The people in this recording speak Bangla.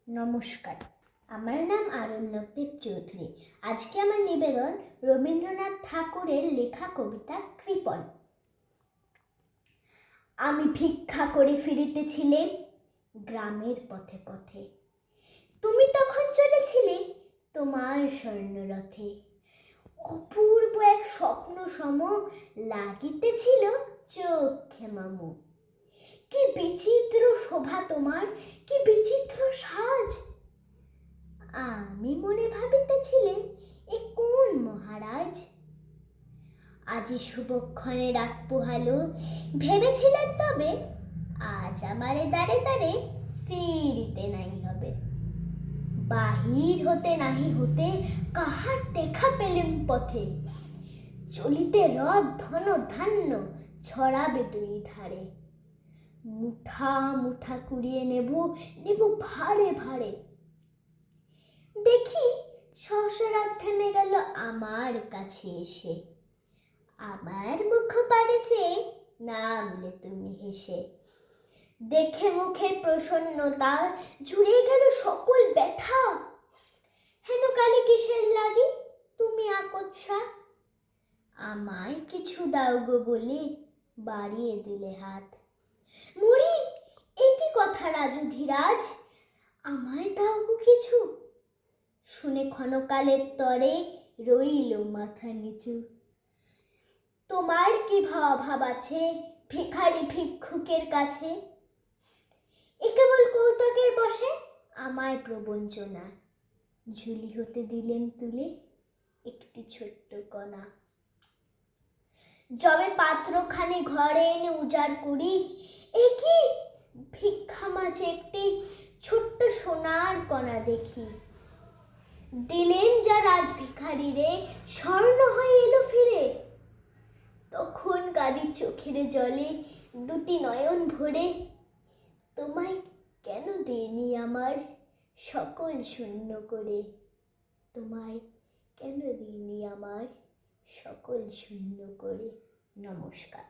নমস্কার, আমার নাম আরণ্যক চৌধুরী। আজকে আমার নিবেদন রবীন্দ্রনাথ ঠাকুরের লেখা কবিতা কৃপণ। আমি ভিক্ষা করে ফিরিতেছিলেম গ্রামের পথে পথে, তুমি তখন চলেছিলে তোমার স্বর্ণরথে। অপূর্ব এক স্বপ্ন সম লাগিতেছিল চোখে মামু। কি বিচিত্র শোভা তোমার, কি বিচিত্র সাজ। আমি মনে ভাবিতেছিলেন এ কোন মহারাজ। আজি শুভক্ষণে রাত পোহালো, ভেবেছিলেন তবে আজ আমারে দ্বারে দ্বারে ফিরিতে নাই হবে। বাহির হতে নাহি হতে কাহার দেখা পেলেম পথে। চলিতে রথ ধন ধান্য ছড়াবে দুই ধারে। মুঠা মুঠা কুড়িয়ে নেব ভারে ভারে। দেখি সহসা থেমে গেল আমার কাছে এসে। আমার মুখ পানে চেয়ে নামলে তুমি হেসে। দেখে মুখের প্রসন্নতা জুড়ে গেল সকল ব্যথা। হেন কালে কিসের লাগি তুমি আকৎসা। আমায় কিছু দাও গো বলে বাড়িয়ে দিলে হাত। মরি, এ কি কথা রাজু ধীরাজ, আমায় দাও গো কিছু। শুনে ক্ষণকালের তরে রইল মাথা নিচু। তোমার কি ভাব আছে ভিখারি ভিক্ষুকের কাছে। এ কেবল কৌতুকের বসে আমায় প্রবঞ্চনা। ঝুলি হতে দিলেন তুলে একটি ছোট্ট কণা। যবে পাত্রখানি ঘরে এনে উজাড় করি, এ কি ভিক্ষা মাঝে একটি ছোট্ট সোনার কণা দেখি। দিলেন যা রাজ ভিখারি রে, স্বর্ণ হয়ে এলো ফিরে। তখন কাঁদি চোখের জলে দুটি নয়ন ভরে। তোমায় কেন দেইনি আমার সকল শূন্য করে। তোমায় কেন দিইনি আমার সকল শূন্য করে। নমস্কার।